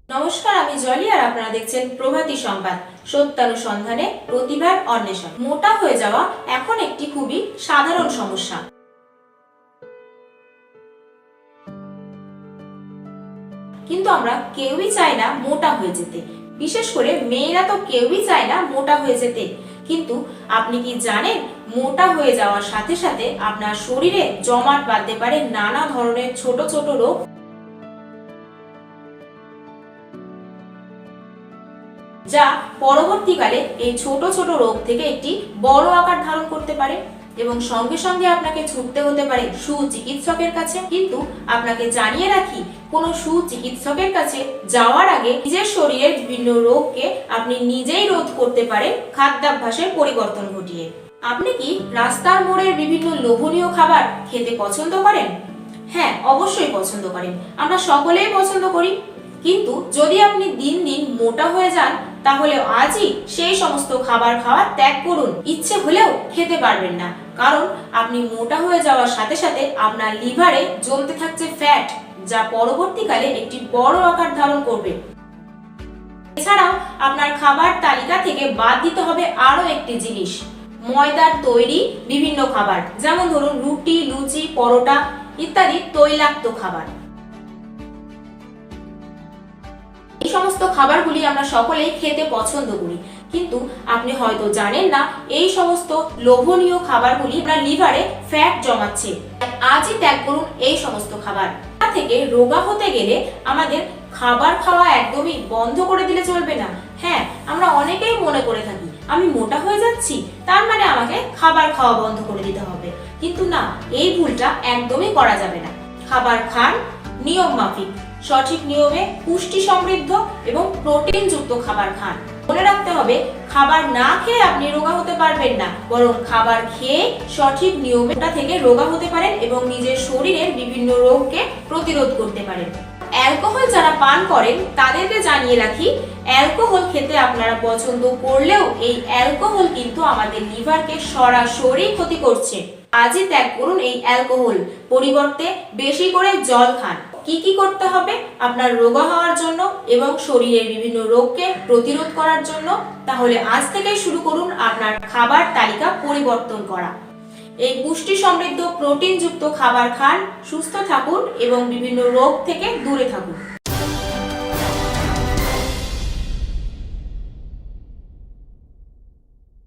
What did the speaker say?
নমস্কার, আমি জলি আর আপনারা দেখছেন প্রভাতী সংবাদ। সত্যানুসন্ধানে প্রতিভার অন্বেষণ। মোটা হয়ে যাওয়া এখন একটি খুবই সাধারণ সমস্যা। কিন্তু আমরা কেউই চাই না মোটা হয়ে যেতে। বিশেষ করে মেয়েরা তো কেউই চায় না মোটা হয়ে যেতে। কিন্তু আপনি কি জানেন, মোটা হয়ে যাওয়ার সাথে সাথে আপনার শরীরে জমাট বাঁধতে পারে নানা ধরনের ছোট ছোট রোগ, যা পরবর্তীকালে এই ছোট ছোট রোগ থেকে একটি বড় আকার ধারণ করতে পারে এবং সঙ্গে সঙ্গে আপনাকে ছুটতে হতে পারে সুচিকিৎসকের কাছে। কিন্তু আপনাকে জানিয়ে রাখি, কোনো সুচিকিৎসকের কাছে যাওয়ার আগে নিজের শরীরের বিভিন্ন রোগকে আপনি নিজেই রোধ করতে পারেন খাদ্যাভ্যাসের পরিবর্তন ঘটিয়ে। আপনি কি রাস্তার মোড়ের বিভিন্ন লোভনীয় খাবার খেতে পছন্দ করেন? হ্যাঁ, অবশ্যই পছন্দ করেন। আমরা সকলেই পছন্দ করি। কিন্তু যদি আপনি দিন দিন মোটা হয়ে যান, তাহলে আজই সেই সমস্ত খাবার খাওয়া ত্যাগ করুন। ইচ্ছে হলেও খেতে পারবেন না, কারণ আপনি মোটা হয়ে যাওয়ার সাথে সাথে আপনার লিভারে জমতে থাকছে ফ্যাট, যা পরবর্তীকালে একটি বড় আকার ধারণ করবে। এছাড়াও আপনার খাবার তালিকা থেকে বাদ দিতে হবে আরো একটি জিনিস, ময়দার তৈরি বিভিন্ন খাবার, যেমন ধরুন রুটি, লুচি, পরোটা ইত্যাদি তৈলাক্ত খাবার। এই সমস্ত খাবারগুলি আমরা সকলেই খেতে পছন্দ করি, কিন্তু আপনি হয়তো জানেন না এই সমস্ত লোভনীয় খাবারগুলি আপনার লিভারে ফ্যাট জমাচ্ছে। আজই ত্যাগ করুন এই সমস্ত খাবার। তা থেকে রোগা হতে গেলে আমাদের খাবার খাওয়া একদমই বন্ধ করে দিলে চলবে না। হ্যাঁ, আমরা অনেকেই মনে করে থাকি আমি মোটা হয়ে যাচ্ছি, তার মানে আমাকে খাবার খাওয়া বন্ধ করে দিতে হবে। কিন্তু না, এই ভুলটা একদমই করা যাবে না। খাবার খান নিয়ম মাফিক, সঠিক নিয়মে, পুষ্টি সমৃদ্ধ এবং প্রোটিন যুক্ত খাবার খান। মনে রাখতে হবে, খাবার না খেয়ে আপনি রোগা হতে পারবেন না, বরং খাবার খেয়ে সঠিক নিয়মে থেকে রোগা হতে পারেন এবং নিজের শরীরের বিভিন্ন রোগকে প্রতিরোধ করতে পারেন। অ্যালকোহল যারা পান করেন তাদেরকে জানিয়ে রাখি, অ্যালকোহল খেতে আপনারা পছন্দ করলেও এই অ্যালকোহল কিন্তু আমাদের লিভারকে সরাসরি ক্ষতি করছে। আজই ত্যাগ করুন এই অ্যালকোহল, পরিবর্তে বেশি করে জল খান। কি কি করতে হবে আপনার রোগা হওয়ার জন্য এবং শরীরের বিভিন্ন রোগকে প্রতিরোধ করার জন্য? তাহলে আজ থেকেই শুরু করুন আপনার খাবার তালিকা পরিবর্তন করা। এই পুষ্টি সমৃদ্ধ প্রোটিন যুক্ত খাবার খান, সুস্থ থাকুন এবং বিভিন্ন রোগ থেকে দূরে থাকুন।